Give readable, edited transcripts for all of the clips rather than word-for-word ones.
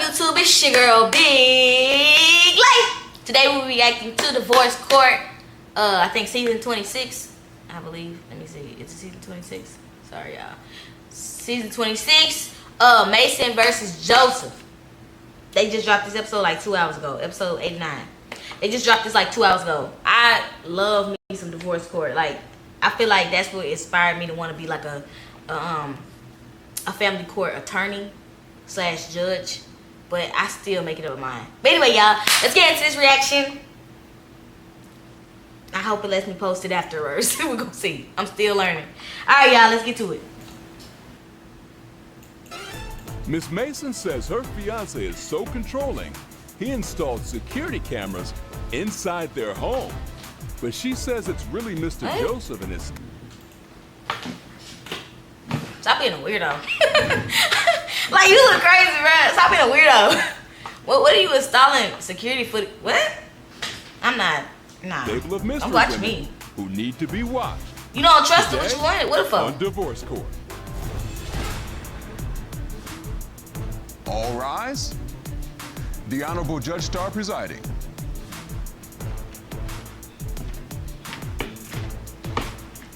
YouTube? It's your girl, Big Life. Today we'll be reacting to Divorce Court. I think season 26, I believe. Let me see. It's season 26. Sorry, y'all. Season 26. Mason versus Joseph. They just dropped this episode like 2 hours ago. Episode 89. They just dropped this like 2 hours ago. I love me some Divorce Court. Like, I feel like that's what inspired me to want to be like a family court attorney / judge. But I still make it up my mind. But anyway, y'all, let's get into this reaction. I hope it lets me post it afterwards. We're gonna see. I'm still learning. Alright, y'all, let's get to it. Miss Mason says her fiancé is so controlling, he installed security cameras inside their home. But she says it's really Mr. Joseph and his... Stop being a weirdo. Like, you look crazy, bro. Stop being a weirdo. What are you installing security footage? What? I'm not. Nah. Table of mystery I'm watching me. Who need to be watched. You don't trust it. What you wanted? What the fuck? On Divorce Court. All rise. The Honorable Judge Starr presiding.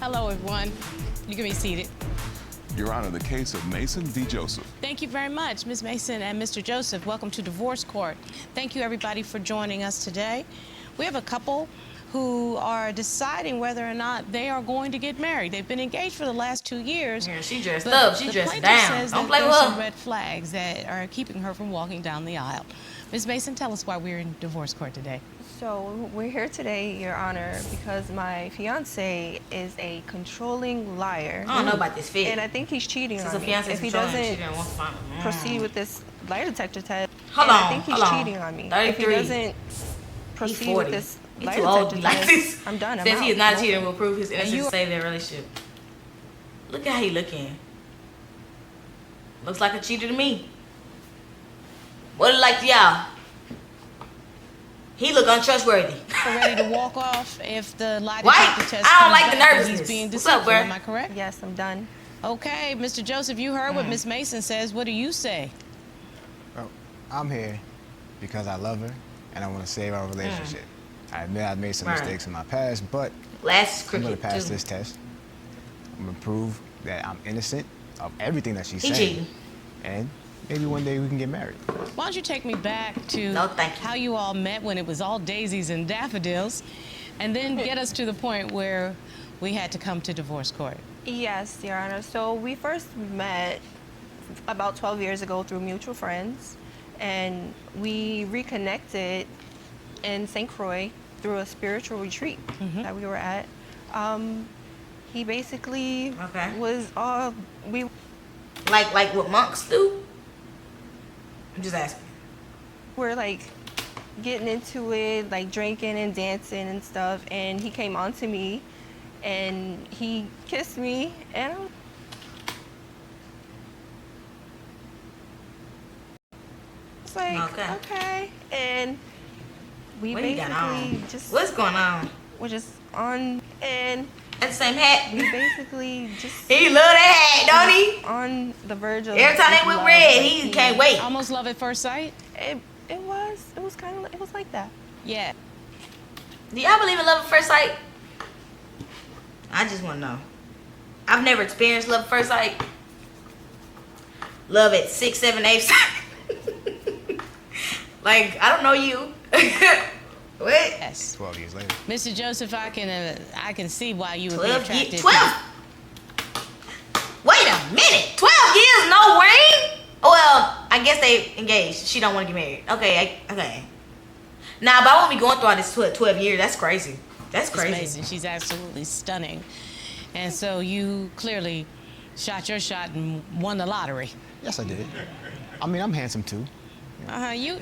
Hello, everyone. You can be seated. Your Honor, the case of Mason v. Joseph. Thank you very much, Ms. Mason and Mr. Joseph. Welcome to Divorce Court. Thank you, everybody, for joining us today. We have a couple who are deciding whether or not they are going to get married. They've been engaged for the last 2 years. Yeah, she dressed up. She dressed down. Says don't that play with there's her. some red flags that are keeping her from walking down the aisle. Ms. Mason, tell us why we're in Divorce Court today. So we're here today, Your Honor, because my fiance is a controlling liar. I don't know about this fit. And I think he's cheating on me. If he doesn't proceed with this lie detector test, I think he's cheating on me. 33. If he doesn't proceed with this lie detector test, I'm done. I'm Says out. he is not cheating and will prove his innocence to save their relationship. Look at how he looking. Looks like a cheater to me. What it like to y'all? He look untrustworthy. Ready to walk off if the lie Why? detector test I don't comes like the back and nervousness. he's being What's up, deceitful. bro? Am I correct? Yes, I'm done. Okay, Mr. Joseph, you heard what Miss Mason says. What do you say? Well, I'm here because I love her and I want to save our relationship. I admit I've made some mistakes in my past, but I'm going to pass this test. I'm going to prove that I'm innocent of everything that she's saying. Cheating. And maybe one day we can get married. Why don't you take me back to how you all met when it was all daisies and daffodils, and then get us to the point where we had to come to divorce court. Yes, Your Honor. So we first met about 12 years ago through mutual friends, and we reconnected in St. Croix through a spiritual retreat that we were at. He basically was all like what monks do. I'm just asking. We're like getting into it, like drinking and dancing and stuff, and he came on to me and he kissed me, and it's like, okay. And we basically just... What's going on? We're just on, and... That's the same hat. We basically just... He love that hat, don't he? On the verge of... Every time they went red, he can't wait. Almost love at first sight? It was kind of... It was like that. Yeah. Do y'all believe in love at first sight? I just want to know. I've never experienced love at first sight. Love at 6, 7, 8 sight. Like, I don't know you. What? Yes. 12 years later. Mr. Joseph, I can see why you would be 12 attracted. years. 12? Wait a minute. 12 years, no ring? Well, I guess they engaged. She don't want to get married. Okay, okay. Nah, but I won't be going through all this 12 years. That's crazy. That's crazy. Amazing. She's absolutely stunning. And so you clearly shot your shot and won the lottery. Yes, I did. I mean, I'm handsome too. You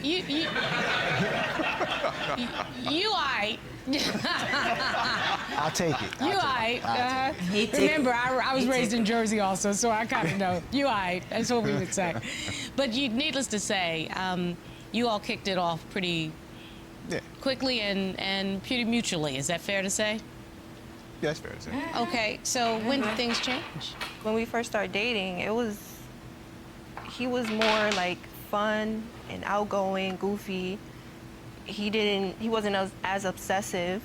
aight. I'll take it. You aight. Remember, I was raised in Jersey also, so I kind of know. You aight. That's what we would say. But needless to say, you all kicked it off pretty quickly and pretty mutually. Is that fair to say? Yeah, that's fair to say. Okay, so when did things change? When we first started dating, he was more like fun and outgoing, goofy. He wasn't as obsessive.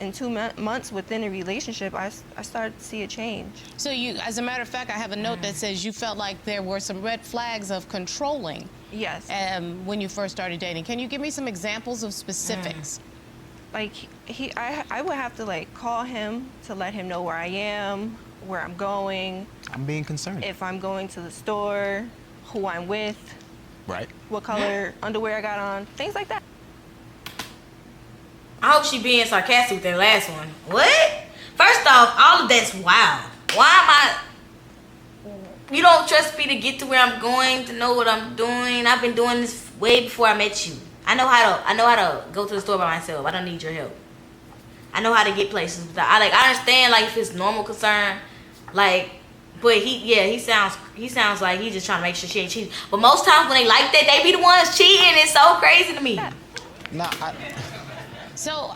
In 2 months within a relationship, I started to see a change. So you, as a matter of fact, I have a note that says you felt like there were some red flags of controlling. Yes. When you first started dating. Can you give me some examples of specifics? Like I would have to like call him to let him know where I am, where I'm going. I'm being concerned. If I'm going to the store, who I'm with. Right. What color underwear I got on, things like that. I hope she being sarcastic with that last one. What? First off, all of that's wild. Why am I... You don't trust me to get to where I'm going, to know what I'm doing. I've been doing this way before I met you. I know how to go to the store by myself. I don't need your help. I know how to get places without... I understand like if it's normal concern, like, but he sounds like he's just trying to make sure she ain't cheating. But most times when they like that, they be the ones cheating. It's so crazy to me. So,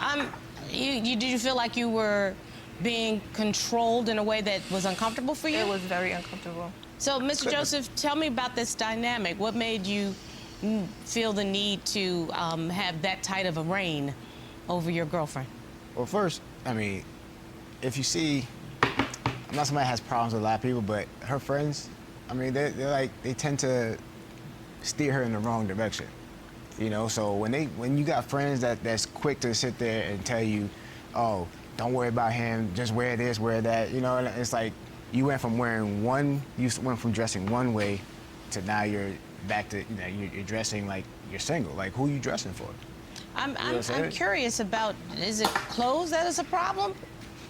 did you feel like you were being controlled in a way that was uncomfortable for you? It was very uncomfortable. So, Mr. Joseph, tell me about this dynamic. What made you feel the need to have that tight of a reign over your girlfriend? Well, first, I mean, if you see, I'm not somebody that has problems with a lot of people, but her friends, I mean, they tend to steer her in the wrong direction. You know, so when you got friends that's quick to sit there and tell you, oh, don't worry about him, just wear this, wear that, you know, and it's like you went from dressing one way to now you're back to, you know, you're dressing like you're single. Like, who are you dressing for? I'm curious about, is it clothes that is a problem?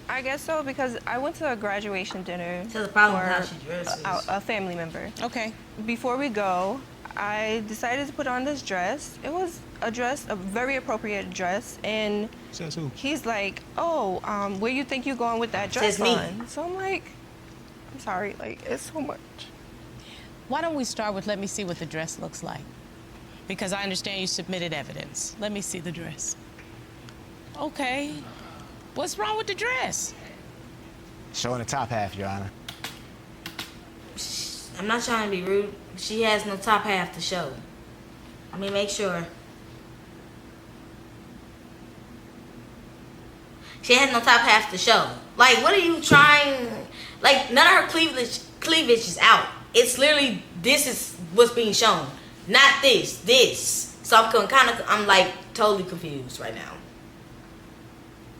I guess so, because I went to a graduation dinner So the problem for is how she dresses. a family member. Okay. Before we go, I decided to put on this dress. It was a very appropriate dress, and Says who? he's like, "Oh, where you think you're going with that dress Says me. on?" So I'm like, "I'm sorry, like it's so much." Why don't we start with let me see what the dress looks like? Because I understand you submitted evidence. Let me see the dress. Okay. What's wrong with the dress? Showing the top half, Your Honor. I'm not trying to be rude. She has no top half to show. Let me make sure. She has no top half to show. Like, what are you trying? Like, none of her cleavage is out. It's literally, this is what's being shown. Not this. So I'm like totally confused right now.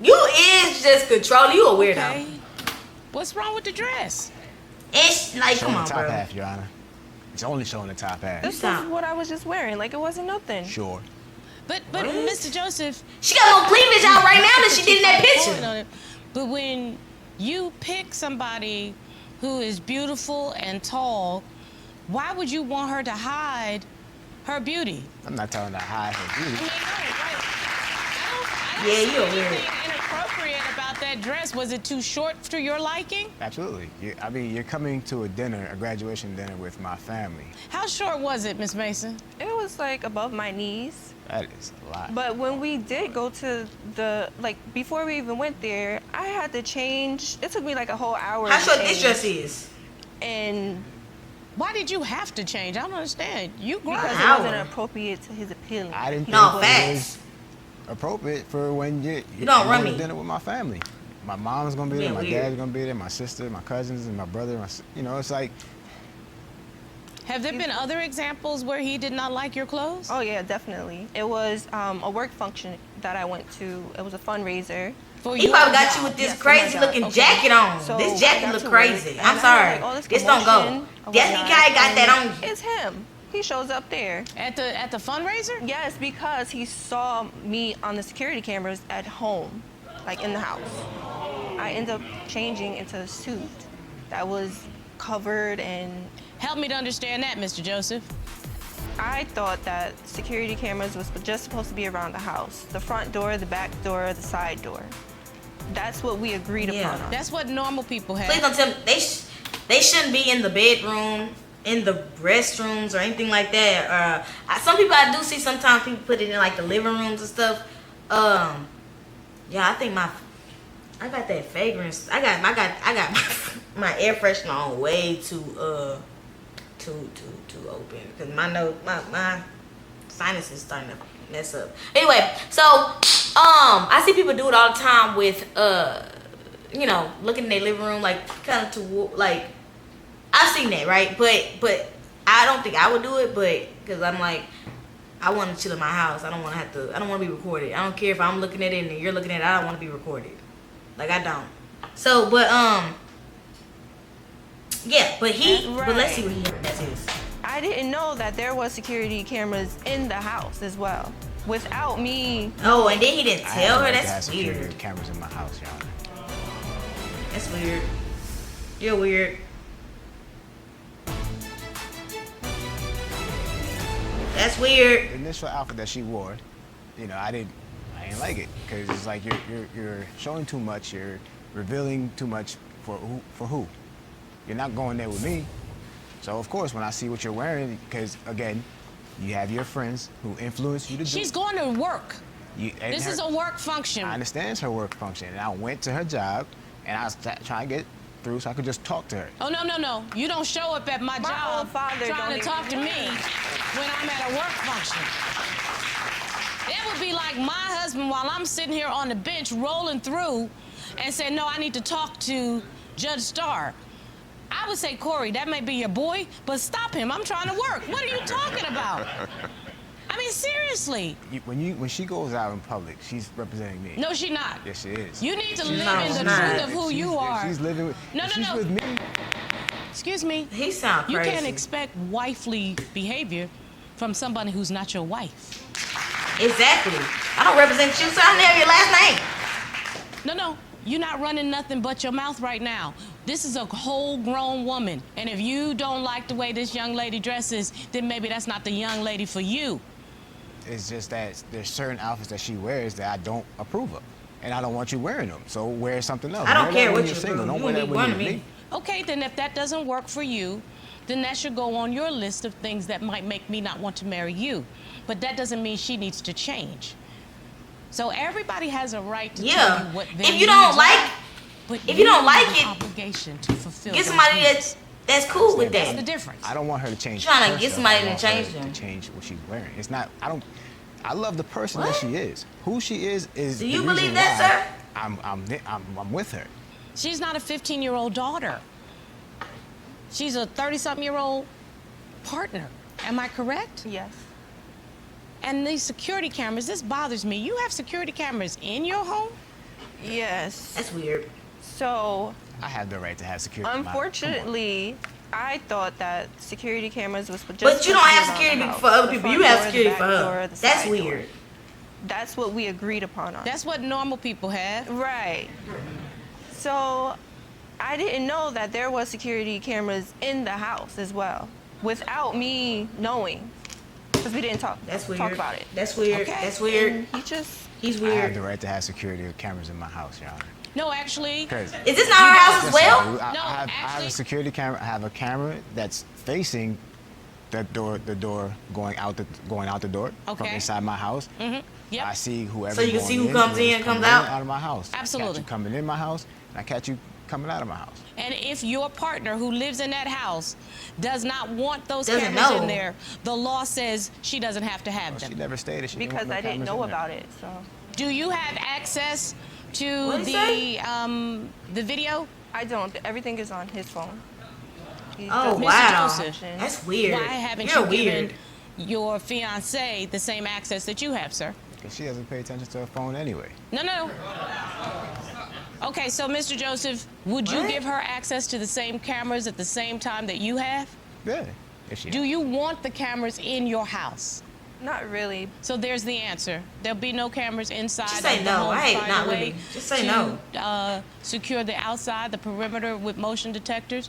You is just controlling. You a weirdo. Okay. What's wrong with the dress? It's like, Showing come on, the top bro. half, Your Honor. It's only showing the top half. This is what I was just wearing. Like it wasn't nothing. Sure. But Mr. Joseph, She got more cleavage out right now than she did in that picture. but when you pick somebody who is beautiful and tall, why would you want her to hide her beauty? I'm not telling her to hide her I beauty. mean, I Yeah, don't you're see weird. anything inappropriate about that dress. Was it too short to your liking? Absolutely. I mean, you're coming to a graduation dinner with my family. How short was it, Miss Mason? It was like above my knees. That is a lot. But when we did go to before we even went there, I had to change. It took me like a whole hour. How to short this change. dress is? And Why did you have to change? I don't understand. You grown. because Hour. it wasn't appropriate to his appearance. I didn't think No, it facts. was appropriate for when you're don't run going to me. dinner with my family. My mom's gonna be there, Being my weird. dad's gonna be there, my sister, my cousins, and my brother. You know, it's like, Have there been other examples where he did not like your clothes? Oh yeah, definitely. It was a work function that I went to. It was a fundraiser. For He your probably got job? you with this Yes, for my crazy job. looking Okay. jacket on. So This I jacket got look to crazy. work, and I'm I sorry. had, like, all This don't go. commotion and Yes, he whatnot, kinda got that and on you. It's him. He shows up there. At the fundraiser? Yes, because he saw me on the security cameras at home, like in the house. I ended up changing into a suit that was covered, and Help me to understand that, Mr. Joseph. I thought that security cameras was just supposed to be around the house. The front door, the back door, the side door. That's what we agreed Yeah. upon. That's what normal people Please have. don't tell me they shouldn't be in the bedroom, in the restrooms, or anything like that. Some people I do see sometimes people put it in like the living rooms and stuff. Yeah, I think I got that fragrance. I got my air freshener on way too too open because my sinus is starting to mess up. Anyway, so I see people do it all the time with you know, looking in their living room like kind of to like I've seen that, right? But I don't think I would do it, but because I'm like I want to chill in my house. I don't want to be recorded. I don't care if I'm looking at it and you're looking at it. I don't want to be recorded. Like I don't. So, but yeah, but let's see what he has. I didn't know that there was security cameras in the house as well. Without me. Oh, and then he didn't tell her. That's That's weird. Security cameras in my house, Your Honor. That's weird. You're weird. That's weird. The initial outfit that she wore, you know, I didn't like it because it's like you're showing too much. You're revealing too much for who? You're not going there with me. So of course, when I see what you're wearing, because again, you have your friends who influence you to do. She's going to work. This is a work function. I understand it's her work function, and I went to her job, and I was trying to get through so I could just talk to her. Oh, no. You don't show up at my job trying to talk to me when I'm at a work function. It would be like my husband while I'm sitting here on the bench rolling through and saying, no, I need to talk to Judge Starr. I would say, Corey, that may be your boy, but stop him. I'm trying to work. What are you talking about? I mean, seriously. When she goes out in public, she's representing me. No, she's not. Yes, she is. You need to live in the truth of who you are. She's living with. She's with me. Excuse me. He sounds crazy. You can't expect wifely behavior from somebody who's not your wife. Exactly. I don't represent you, so I don't have your last name. No. You're not running nothing but your mouth right now. This is a whole grown woman. And if you don't like the way this young lady dresses, then maybe that's not the young lady for you. It's just that there's certain outfits that she wears that I don't approve of. And I don't want you wearing them. So wear something else. I don't care what you're single. Don't you wear that when you're me. Okay, then if that doesn't work for you, then that should go on your list of things that might make me not want to marry you. But that doesn't mean she needs to change. So everybody has a right to tell you what they if you don't like, if you don't like it, obligation to fulfill. Get somebody that's cool with that. That's the difference. I don't want her to change. Trying to get somebody to change them. To change what she's wearing. It's not. I love the person that she is. Who she is. Do you believe that, sir? I'm with her. She's not a 15-year-old daughter. She's a 30-something-year-old partner. Am I correct? Yes. And these security cameras, this bothers me. You have security cameras in your home? Yes. That's weird. So I have the right to have security. Unfortunately, I thought that security cameras was just. But you don't have security for other people. You have security for her. That's weird. That's what we agreed upon. That's what normal people have. Right. So I didn't know that there was security cameras in the house as well, without me knowing, because we didn't talk about it. That's weird. Okay. That's weird. And he's weird. I have the right to have security cameras in my house, Your Honor. No, actually. Is this not our house as well? I have a security camera. I have a camera that's facing the door going out the door from inside my house. Mm-hmm. Yep. I see whoever. So you can see who comes in and comes out of my house. Absolutely. I catch you coming in my house, and I catch you coming out of my house. And if your partner who lives in that house does not want those cameras in there, the law says she doesn't have to have them. She never stated she because I didn't know about it. So. Do you have access to the video? I don't. Everything is on his phone. Oh, Mr. wow. Joseph, that's weird. Why haven't you given your fiancé the same access that you have, sir? Because she doesn't pay attention to her phone anyway. No. Okay, so Mr. Joseph, would you give her access to the same cameras at the same time that you have? Yeah. If she Do you want the cameras in your house? Not really. So there's the answer. There'll be no cameras inside. Just say no. Not really. Just say no. Secure the outside, the perimeter with motion detectors,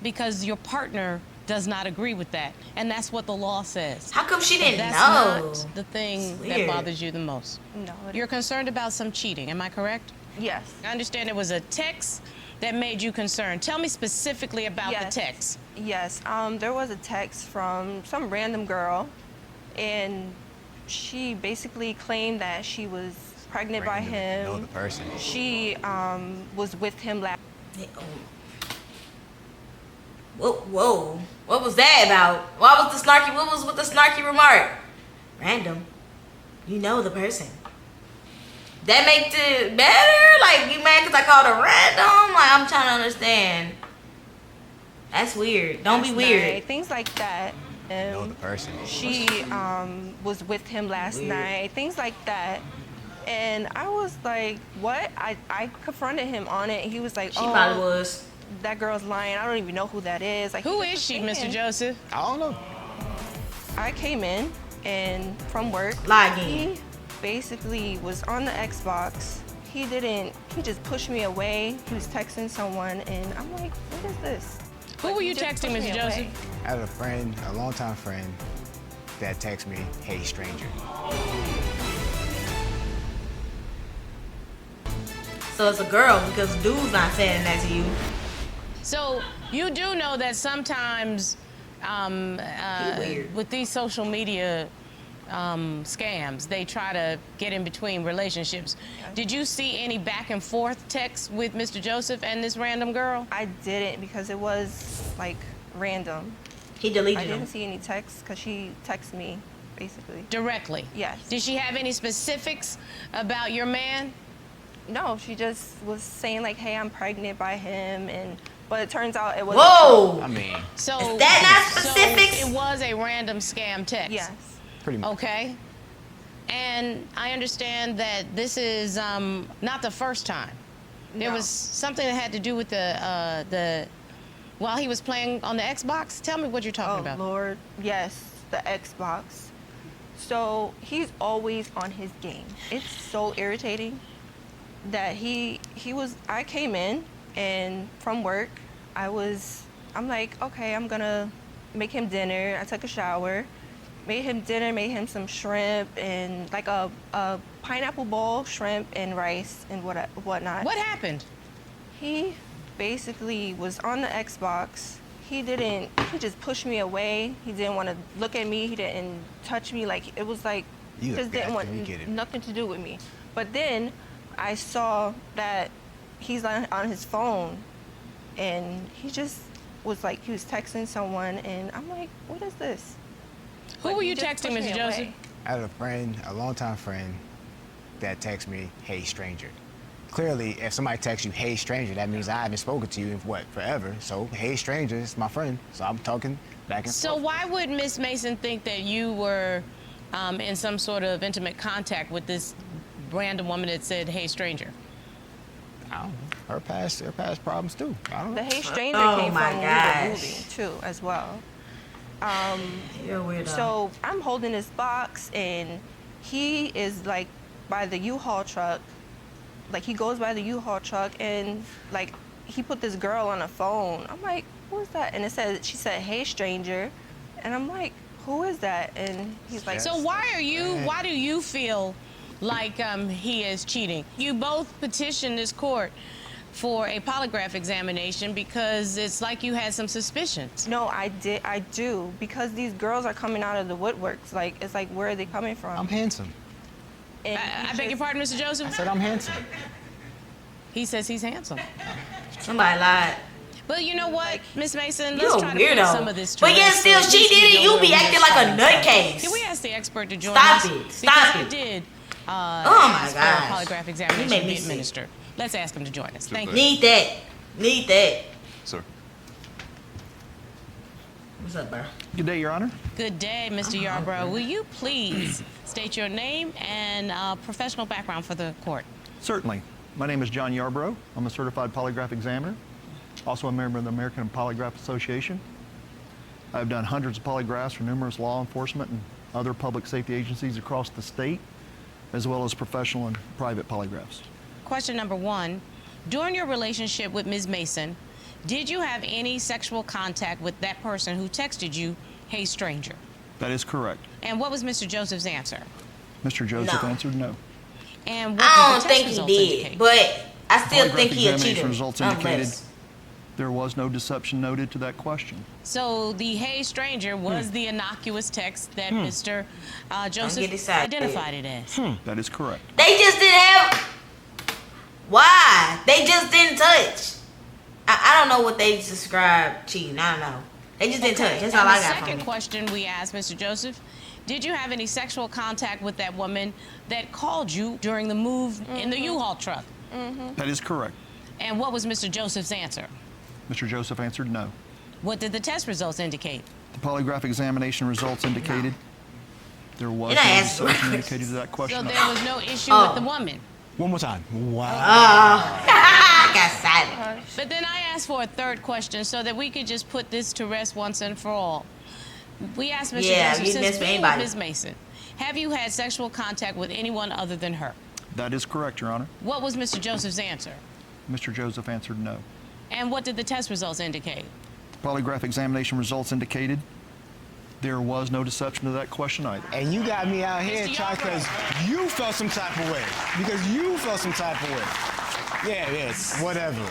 because your partner does not agree with that, and that's what the law says. How come she didn't know? That's not the thing that bothers you the most. No. You're concerned about some cheating. Am I correct? Yes. I understand it was a text that made you concerned. Tell me specifically about the text. Yes. There was a text from some random girl, and she basically claimed that she was pregnant by him. Know the person. She was with him last. Whoa. What was that about? What was with the snarky remark? Random. You know the person. That makes it better? Like, you mad because I called her random? Like, I'm trying to understand. That's weird. Don't be weird. Night, things like that. Know the person. She was with him last night. Things like that. And I was like, what? I confronted him on it. He was like, she probably was. That girl's lying. I don't even know who that is. Like, who is she, Mr. Joseph? I don't know. I came in and from work. Lie again. He basically was on the Xbox. He just pushed me away. He was texting someone, and I'm like, what is this? Who were you texting, Mr. Joseph? I had a friend, a longtime friend, that texted me, "Hey, stranger." So it's a girl because dude's not saying that to you. So you do know that sometimes with these social media scams, they try to get in between relationships. Did you see any back and forth texts with Mr. Joseph and this random girl? I didn't because it was like random. He deleted them. I didn't see any texts because she texted me basically. Directly? Yes. Did she have any specifics about your man? No, she just was saying like, hey, I'm pregnant by him, but it turns out it was. Whoa! I mean, so is that not specifics? So it was a random scam text. Yes. pretty much. Okay. And I understand that this is not the first time. There was something that had to do with the while he was playing on the Xbox. Tell me what you're talking about. Oh Lord, yes, the Xbox. So he's always on his game. It's so irritating that I came in and from work, I'm like, okay, I'm gonna make him dinner. I took a shower, made him dinner, made him some shrimp and like a pineapple bowl, shrimp and rice and whatnot. What happened? He basically was on the Xbox. He just pushed me away. He didn't want to look at me. He didn't touch me. Like, it was like, he just didn't want nothing to do with me. But then I saw that he's on his phone and he just was like, he was texting someone and I'm like, what is this? Who were you texting, Mr. Joseph? I had a friend, a longtime friend, that texted me, "Hey, stranger." Clearly, if somebody texts you, "Hey, stranger," that means I haven't spoken to you in forever. So, "Hey, stranger," is my friend. So I'm talking back and forth. So why would Miss Mason think that you were in some sort of intimate contact with this random woman that said, "Hey, stranger"? I don't know. Her past problems too. I don't know. The "Hey, stranger" came from the movie too, as well. You're a weirdo. So I'm holding this box and he is like by the U-Haul truck. Like, he goes by the U-Haul truck and like he put this girl on the phone. I'm like, who is that? And she said, "Hey, stranger," and I'm like, who is that? And he's like, so why do you feel like he is cheating? You both petitioned this court for a polygraph examination because it's like you had some suspicions. No, I do, because these girls are coming out of the woodworks. Like, it's like, where are they coming from? I'm handsome. I beg your pardon, Mr. Joseph? I said I'm handsome. He says he's handsome. Somebody lied. But you know what, Miss Mason? You're Let's try to put some of this to But yet rest. still, she did it. You be acting like a nutcase. Can we ask the expert to join Stop us? it. Stop because it. I did Oh my ask for gosh. a polygraph examination You made to me be sick. administered. Let's ask him to join us. Thank you. Need that. Sir. What's up, bro? Good day, Your Honor. Good day, Mr. Yarbrough. Will you please state your name and professional background for the court? Certainly. My name is John Yarbrough. I'm a certified polygraph examiner, also a member of the American Polygraph Association. I've done hundreds of polygraphs for numerous law enforcement and other public safety agencies across the state, as well as professional and private polygraphs. Question number one, during your relationship with Ms. Mason, did you have any sexual contact with that person who texted you, "Hey, stranger"? That is correct. And what was Mr. Joseph's answer? Mr. Joseph No. answered no. And what I did don't the think test he results did, indicate? but I still Polygraph think he a examination cheater. results indicated there was no deception noted to that question. So the "Hey, stranger" was the innocuous text that Mr. get Joseph excited. identified it as. That is correct. They just didn't have. Why? They just didn't touch. I don't know what they describe cheating. I don't know. They just didn't touch. That's all I got from it. The second question we asked Mr. Joseph, did you have any sexual contact with that woman that called you during the move in the U-Haul truck? That is correct. And what was Mr. Joseph's answer? Mr. Joseph answered no. What did the test results indicate? The polygraph examination results indicated there was You're not no answering deception questions. indicated to that So question. there was no issue with the woman. One more time. Wow. I got silent. But then I asked for a third question so that we could just put this to rest once and for all. We asked Mr. Yeah, Joseph, you since missed being with anybody. Ms. Mason, have you had sexual contact with anyone other than her? That is correct, Your Honor. What was Mr. Joseph's answer? Mr. Joseph answered no. And what did the test results indicate? The polygraph examination results indicated there was no deception to that question either. And you got me out here Mr. trying because you felt some type of way. Because you felt some type of way. Yeah, yes, whatever.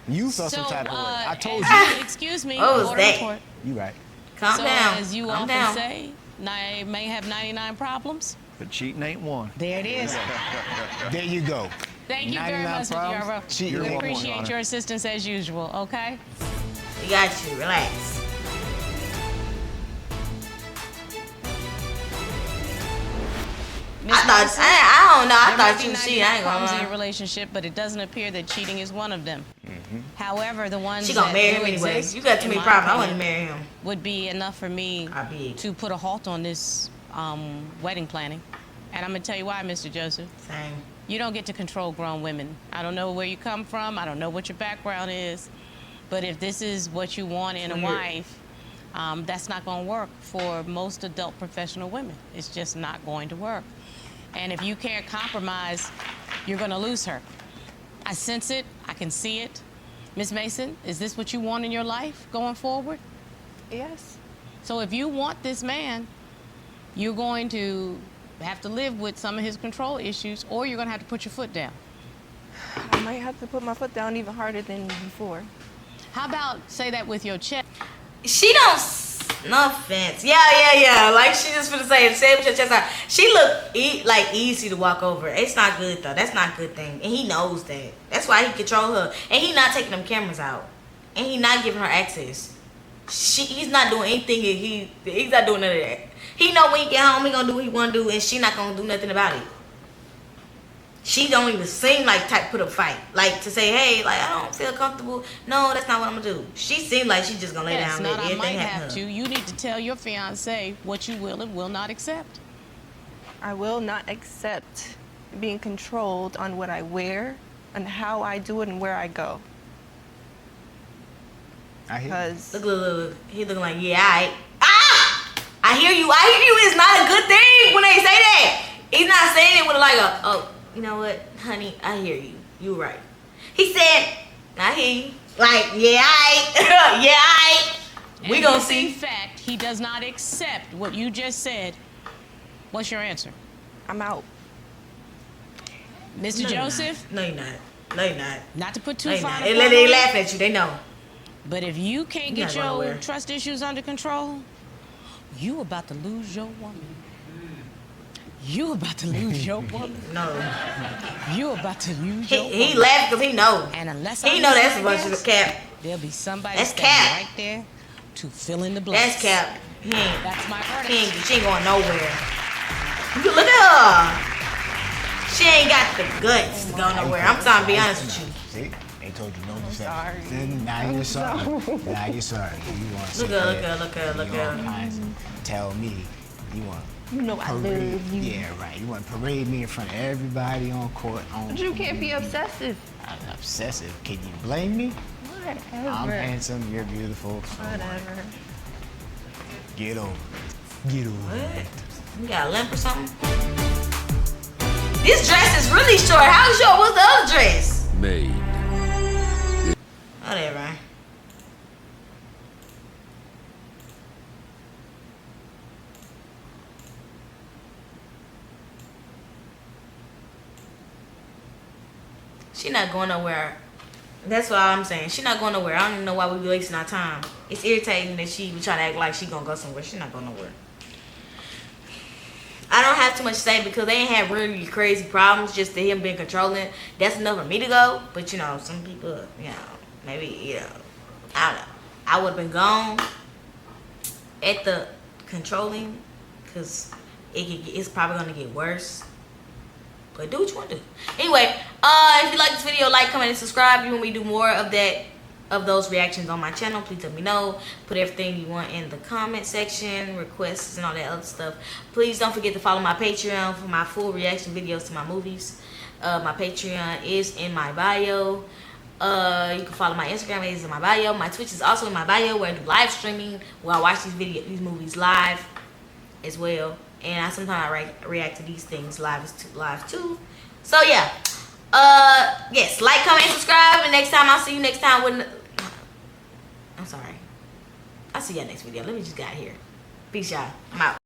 You felt some type of way. I told you. Excuse me. What was order that? report. You right. Calm So down. as you Calm often down. say, I may have 99 problems. But cheating ain't one. There it is. There you go. Thank you very 99 much, Mr. problems, Yarrow. cheating You're We ain't welcome, one. appreciate Your Honor. your assistance as usual, okay? We got you. Relax. I don't know. I There might thought be you was 99 cheating. I ain't problems in gonna your lie. relationship, but it doesn't appear that cheating is one of them. However, the ones She gonna that marry do him anyway. exist, You got too in many my problems. I want to opinion, marry him. would be enough for me I beg. to put a halt on this wedding planning. And I'm gonna tell you why, Mr. Joseph. Same. You don't get to control grown women. I don't know where you come from. I don't know what your background is. But if this is what you want in a Weird. wife, that's not going to work for most adult professional women. It's just not going to work. And if you can't compromise, you're going to lose her. I sense it. I can see it. Ms. Mason, is this what you want in your life going forward? Yes. So if you want this man, you're going to have to live with some of his control issues, or you're going to have to put your foot down. I might have to put my foot down even harder than before. How about say that with your chest? She don't. No offense. Yeah. Like she just finna say it with your chest out. She look like easy to walk over. It's not good though. That's not a good thing, and he knows that. That's why he control her, and he not taking them cameras out, and he not giving her access. He's not doing anything. He's not doing none of that. He know when he get home, he gonna do what he wanna do, and she not gonna do nothing about it. She don't even seem like type put up fight, like to say, hey, like I don't feel comfortable. No, that's not what I'm gonna do. She seemed like she just gonna lay Yes, down. not Let I everything might happen have to her. to. You need to tell your fiancé what you will and will not accept. I will not accept being controlled on what I wear and how I do it and where I go. I hear you. Because Look. He looking like, yeah, I hear you. It's not a good thing when they say that. He's not saying it with like oh, you know what, honey, I hear you. You right. He said, I hear you. Like, yeah, I We And gonna if see. in fact he does not accept what you just said, what's your answer? I'm out. Mr. No, you're Joseph, not. No, you're not. No, you're not. not to put too No, you're fine not. a They point on it, laughing at you. They know. but if you can't You're get not going your nowhere. trust issues under control, you about to lose your woman. You about to lose your woman. No. You about to lose your He woman. laughed because he know. And unless He I know lose that's my a bunch of guess, cap. there'll be somebody That's standing cap. right there to fill in the blanks. That's cap. He ain't. That's my verdict. She ain't going nowhere. Look at her. She ain't got the guts to go nowhere. I'm trying to be honest with you. See? They told you no sorry. deception. Now you're sorry. Now you're sorry. You want to Look at her. tell me you want You know I parade. love you. Yeah, right. You want to parade me in front of everybody on court. But you can't be obsessive. I'm obsessive. Can you blame me? Whatever. I'm handsome. You're beautiful. So Whatever. get over it. Get over it. What? You got a limp or something? This dress is really short. How short was the other dress? Made. Whatever. She not going nowhere. That's what I'm saying. She not going nowhere. I don't even know why we be wasting our time. It's irritating that she be trying to act like she gonna go somewhere. She not going nowhere. I don't have too much to say because they ain't had really crazy problems. Just to him being controlling. That's enough for me to go. But you know, some people, you know, maybe, you know, I don't know. I would have been gone at the controlling, because it's probably going to get worse. But do what you want to do. Anyway, if you like this video, like, comment, and subscribe. If you want me to do more of those reactions on my channel, please let me know. Put everything you want in the comment section, requests, and all that other stuff. Please don't forget to follow my Patreon for my full reaction videos to my movies. My Patreon is in my bio. You can follow my Instagram, it is in my bio. My Twitch is also in my bio, where I do live streaming, where I watch these movies live as well. And I sometimes react to these things live too. So yeah, yes, like, comment, and subscribe. And next time, I'll see you next time with. I'm sorry. I'll see y'all next video. Let me just get out of here. Peace, y'all. I'm out.